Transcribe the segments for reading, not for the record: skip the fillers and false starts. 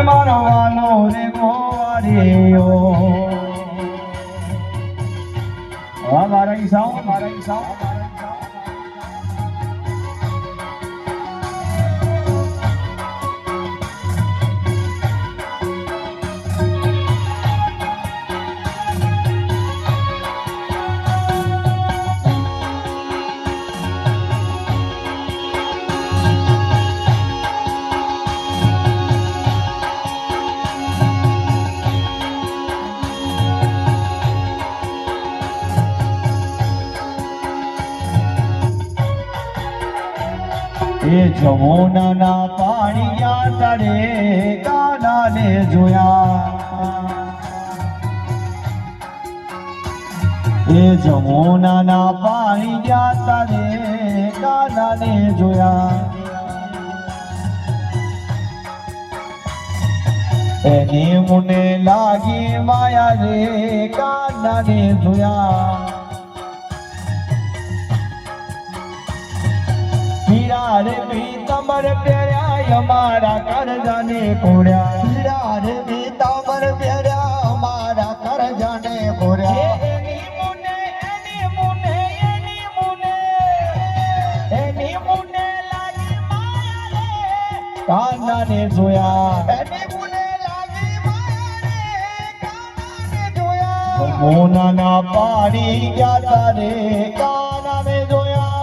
મારવાનો રે ગોવારીઓ મારા ઈસાઓ એ જમુનાના પાણીયા તારે કાનાને જોયા એ જમુનાના પાણીયા તારે કાનાને જોયા એની મુને લાગી માયા રે કાનાને જોયા રે પીતાંબર પ્યાર્યા અમારા કરજાને કોડ્યા હીરા રે પીતાંબર પ્યાર્યા અમારા કરજાને કોડ્યા એની મુને લાગી માયા રે કાનાને જોયા એની મુને લાગી માયા રે કાનાને જોયા મોનાના પાડી ગયા તારે કાનાને જોયા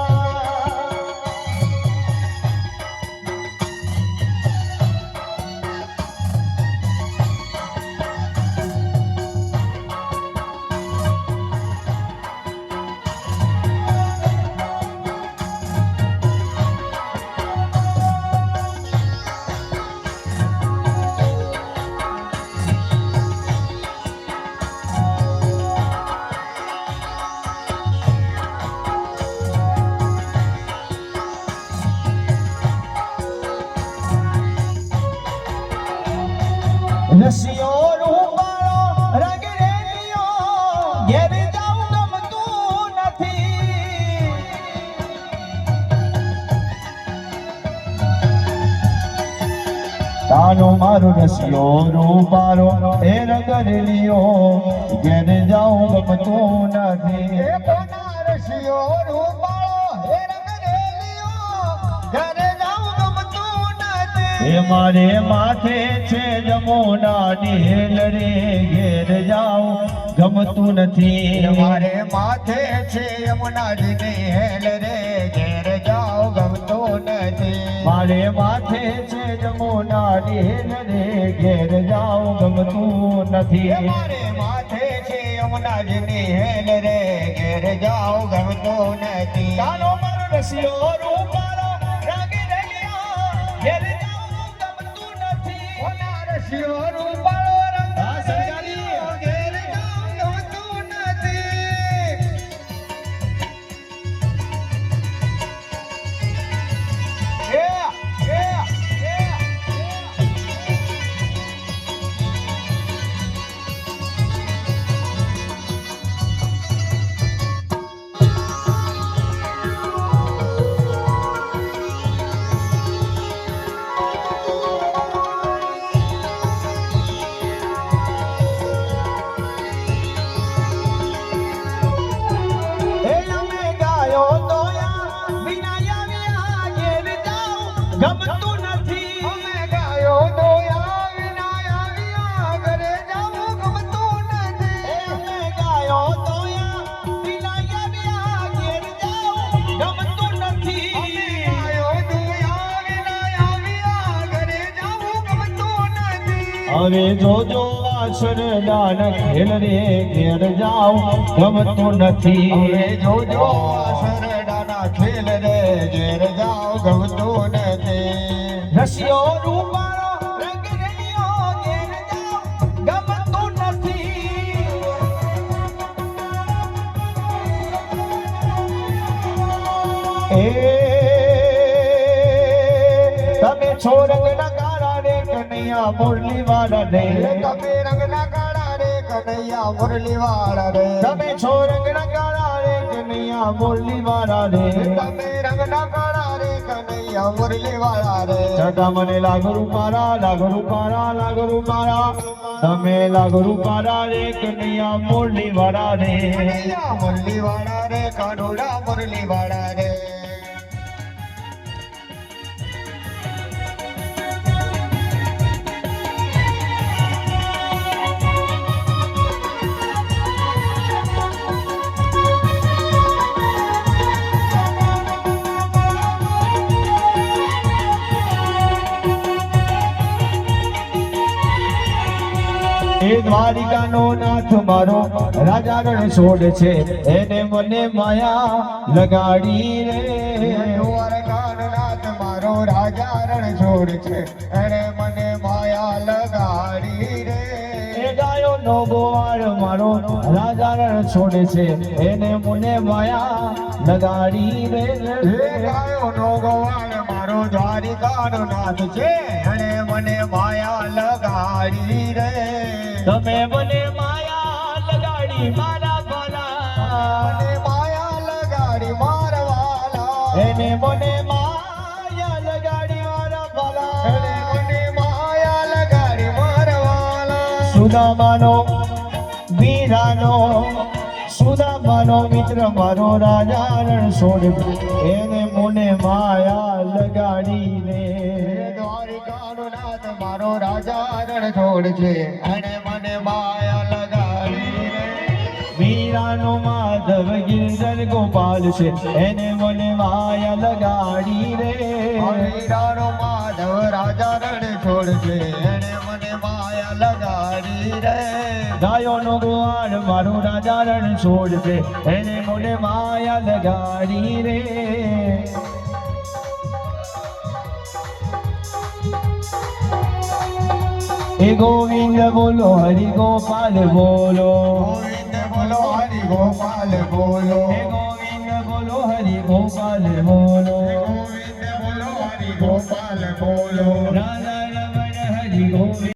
નસિયો રૂપાળો રંગ રેલિયો ઘેર જાઉં ગમતું નથી તાનો મારો નસિયો રૂપાળો એ રંગ રેલિયો ઘેર જાઉં ગમતું નથી એ કોના રસિયો રૂપાળો એ રંગ રેલિયો ઘેર એ મારે માથે છે જમુનાની હેલ રે ઘેર જાઉં ગમતું નથી મારે માથે છે યમુનાજીની હેલ રે ઘેર જાઉં ગમતું નથી મારે માથે છે જમુનાની હેલ રે ઘેર જાઉં ગમતું નથી મારે માથે છે યમુનાજીની હેલ રે ઘેર જાઉં ગમતું નથી કાનો મારો રસિયો રૂપાળો રંગ રેલિયો ઘેર શિયો રૂપાળો રંગ સજાલી ઘેર જાઉં ગમતું નથી ગમતું નથી અમે ગાયો દોયા વિના આવ્યા ઘરે જાવું ગમતું નથી અમે ગાયો દોયા વિના આવ્યા ઘેર જાવું ગમતું નથી અમે ગાયો દોયા વિના આવ્યા ઘરે જાવું ગમતું નથી અરે જોજો વાસરડાન ખેલ રે ઘેર જાવું ગમતું નથી અરે જોજો વાસરડાના ખેલ રે ઘેર જાવું ગમતું નથી રસિયો રૂપાળો રંગ રેલિયો ઘેર જાઉં ગમતું નથી એ તમે છો રંગના કાળા રે કનૈયા મુરલી વાળા રે તમે રંગના કાળા રે કનૈયા મુરલી વાળા રે તમે છો રંગના કાળા રે કનૈયા મુરલી વાળા રે તમે રંગના કાળા રે કનૈયા કનૈયા મુરલી વાળા રે છટા મને લાગુ રૂપારા લાગુ રૂપારા લાગુ રૂપારા તમે લાગુ રૂપારા રે કનૈયા મુરલી વાળા રે કનૈયા મુરલી વાળા રે કાનુડા મુરલી વાળા રે એ દ્વારિકાનો નાથ મારો રાજા રણ છોડ છે એને મને માયા લગાડી રે દ્વારકાનાથ મારો રાજા રણ છોડ છે એને મને માયા લગાડી રે એ ગાયો નો ગોવાળ મારો રાજા રણ છોડ છે એને મને માયા લગાડી રે હે ગાયો નો ગોવાળ મારો દ્વારિકાનો નાથ છે એને મને માયા લગાડી રે તમે મને માયા લગાડી મારા ભલા મને માયા લગાડી મારવાલા એને મને માયા લગાડી મારા ભલા એને મને માયા લગાડી મારવાલા સુદામાનો વીરાનો સુદામાનો મિત્ર મારો રાજા રણ છોડ એને મને માયા લગાડી રે દ્વારિકાનો નાથ મારો રાજા રણ છોડ છે એને મને માયા લગાડી રે વીરાનો માધવ ગિરધર ગોપાલ છે એને મને માયા લગાડી રે વીરાનો માધવ રાજા રણ છોડ છે એને મને માયા લગાડી રે ગાયોનો ગોવાળ મારો રાજા રણ છોડ છે એને મને માયા લગાડી રે એ ગોવિંદ બોલો હરિ ગોપાલ બોલો ગોવિંદ બોલો હરિ ગોપાલ બોલો હે ગોવિંદ બોલો હરિ ગોપાલ બોલો ગોવિંદ બોલો હરિ ગોપાલ બોલો રાધા રમણ હરિ ગોવિંદ